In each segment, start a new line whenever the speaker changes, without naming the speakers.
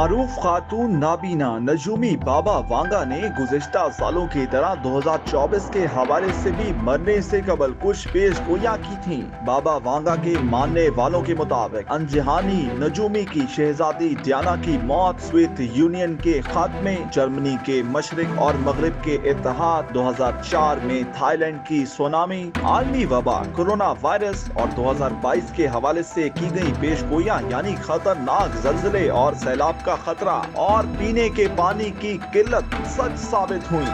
मारूफ खातून नाबीना नजूमी बाबा वांगा ने गुज़िश्ता सालों की तरह 2024 के हवाले से भी मरने से कबल कुछ पेशगोइयां की थीं। बाबा वांगा के मानने वालों के मुताबिक अनजहानी नजूमी की शहजादी डियाना की मौत, सोवियत यूनियन के खात्मे, जर्मनी के मशरिक और मगरिब के इत्तेहाद, 2004 में थाईलैंड की सुनामी, आलमी वबा, कोरोना वायरस और 2022 के हवाले से की गई पेशगोइयां यानी खतरनाक ज़लज़ले और सैलाब का खतरा और पीने के पानी की किल्लत सच साबित हुई।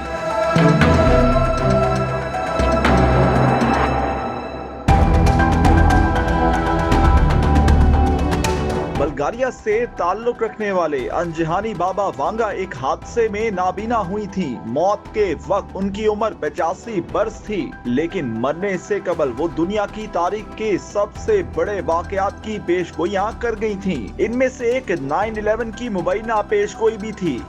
बल्गारिया से ताल्लुक रखने वाले अनजहानी बाबा वांगा एक हादसे में नाबीना हुई थी। मौत के वक्त उनकी उम्र 85 बरस थी, लेकिन मरने से कबल वो दुनिया की तारीख के सबसे बड़े वाकयात की पेशगोइयां कर गई थीं। इनमें से एक 9/11 की मुबैना पेशगोई भी थी।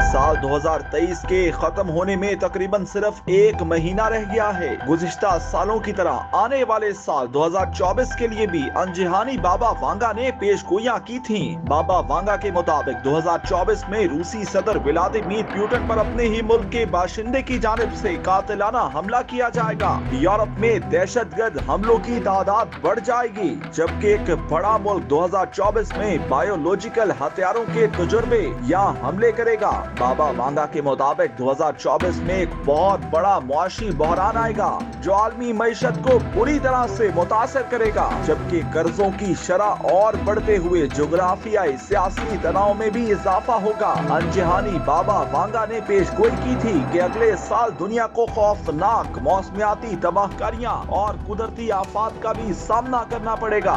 साल 2023 के खत्म होने में तकरीबन सिर्फ एक महीना रह गया है। गुज़िश्ता सालों की तरह आने वाले साल 2024 के लिए भी अनजहानी बाबा वांगा ने पेशगोइयां की थीं। बाबा वांगा के मुताबिक 2024 में रूसी सदर व्लादिमीर पुतिन पर अपने ही मुल्क के बाशिंदे की जानिब से कातिलाना हमला किया जाएगा। यूरोप में दहशतगर्द हमलों की तादाद बढ़ जाएगी, जबकि एक बड़ा मुल्क 2024 में बायोलॉजिकल हथियारों के तजुर्बे या हमले करेगा। बाबा वांगा के मुताबिक 2024 में एक बहुत बड़ा मुआशी बहरान आएगा जो आलमी मईशत को बुरी तरह से मुतासर करेगा, जबकि कर्जों की शरह और बढ़ते हुए जोग्राफियाई सियासी तनाव में भी इजाफा होगा। अनजहानी बाबा वांगा ने पेशगोई की थी कि अगले साल दुनिया को खौफनाक मौसमियाती तबाहकारियां और कुदरती आफात का भी सामना करना पड़ेगा।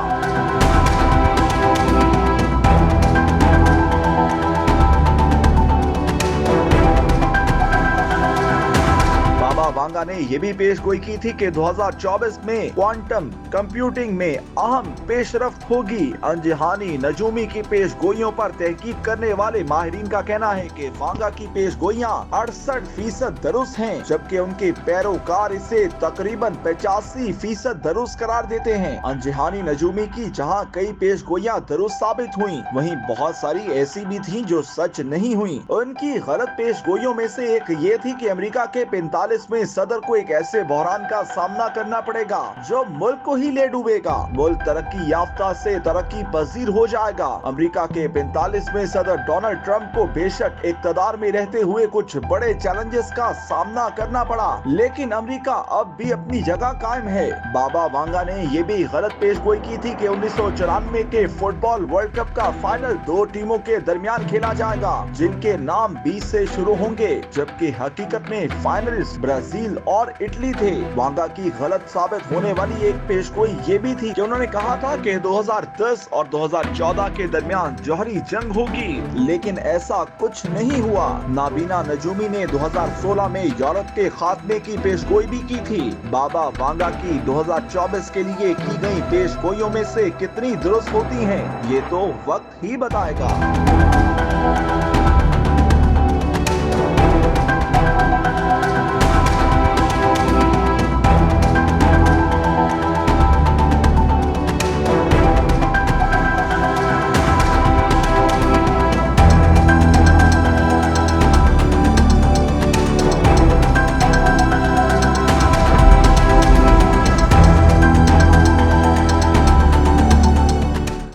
बाबा वांगा ने यह भी पेशगोई की थी कि 2024 में क्वांटम कंप्यूटिंग में अहम पेशरफ्त होगी। अनजहानी नजूमी की पेशगोइयों पर तहकीक करने वाले माहिरीन का कहना है कि वांगा की पेशगोइयां 68% दुरुस्त हैं, जबकि उनके पैरोकार इसे तकरीबन 85% दुरुस्त करार देते हैं। अनजहानी नजूमी की जहां कई पेशगोइयां दुरुस्त साबित हुई, वहीं बहुत सारी ऐसी भी थी जो सच नहीं हुई। उनकी गलत पेशगोइयों में से एक ये थी कि अमेरिका के 45 में सदर को एक ऐसे बहरान का सामना करना पड़ेगा जो मुल्क को ही ले डूबेगा। मुल्क तरक्की याफ्ता से तरक्की पजीर हो जाएगा। अमेरिका के 45 में सदर डोनाल्ड ट्रंप को बेशक इक़्तिदार में रहते हुए कुछ बड़े चैलेंजेस का सामना करना पड़ा, लेकिन अमेरिका अब भी अपनी जगह कायम है। बाबा वांगा ने यह भी गलत पेशगोई की थी कि 1994 के फुटबॉल वर्ल्ड कप का फाइनल दो टीमों के दरमियान खेला जाएगा जिनके नाम 20 से शुरू होंगे, जबकि हकीकत में फाइनलिस्ट ब्राजील और इटली थे। वांगा की गलत साबित होने वाली एक पेशगोई ये भी थी कि उन्होंने कहा था कि 2010 और 2014 के दरमियान जौहरी जंग होगी, लेकिन ऐसा कुछ नहीं हुआ। नाबीना नजूमी ने 2016 में यूरोप के खात्मे की पेशगोई भी की थी। बाबा वांगा की 2024 के लिए की गई पेशगोइयों में से कितनी दुरुस्त होती हैं, ये तो वक्त ही बताएगा।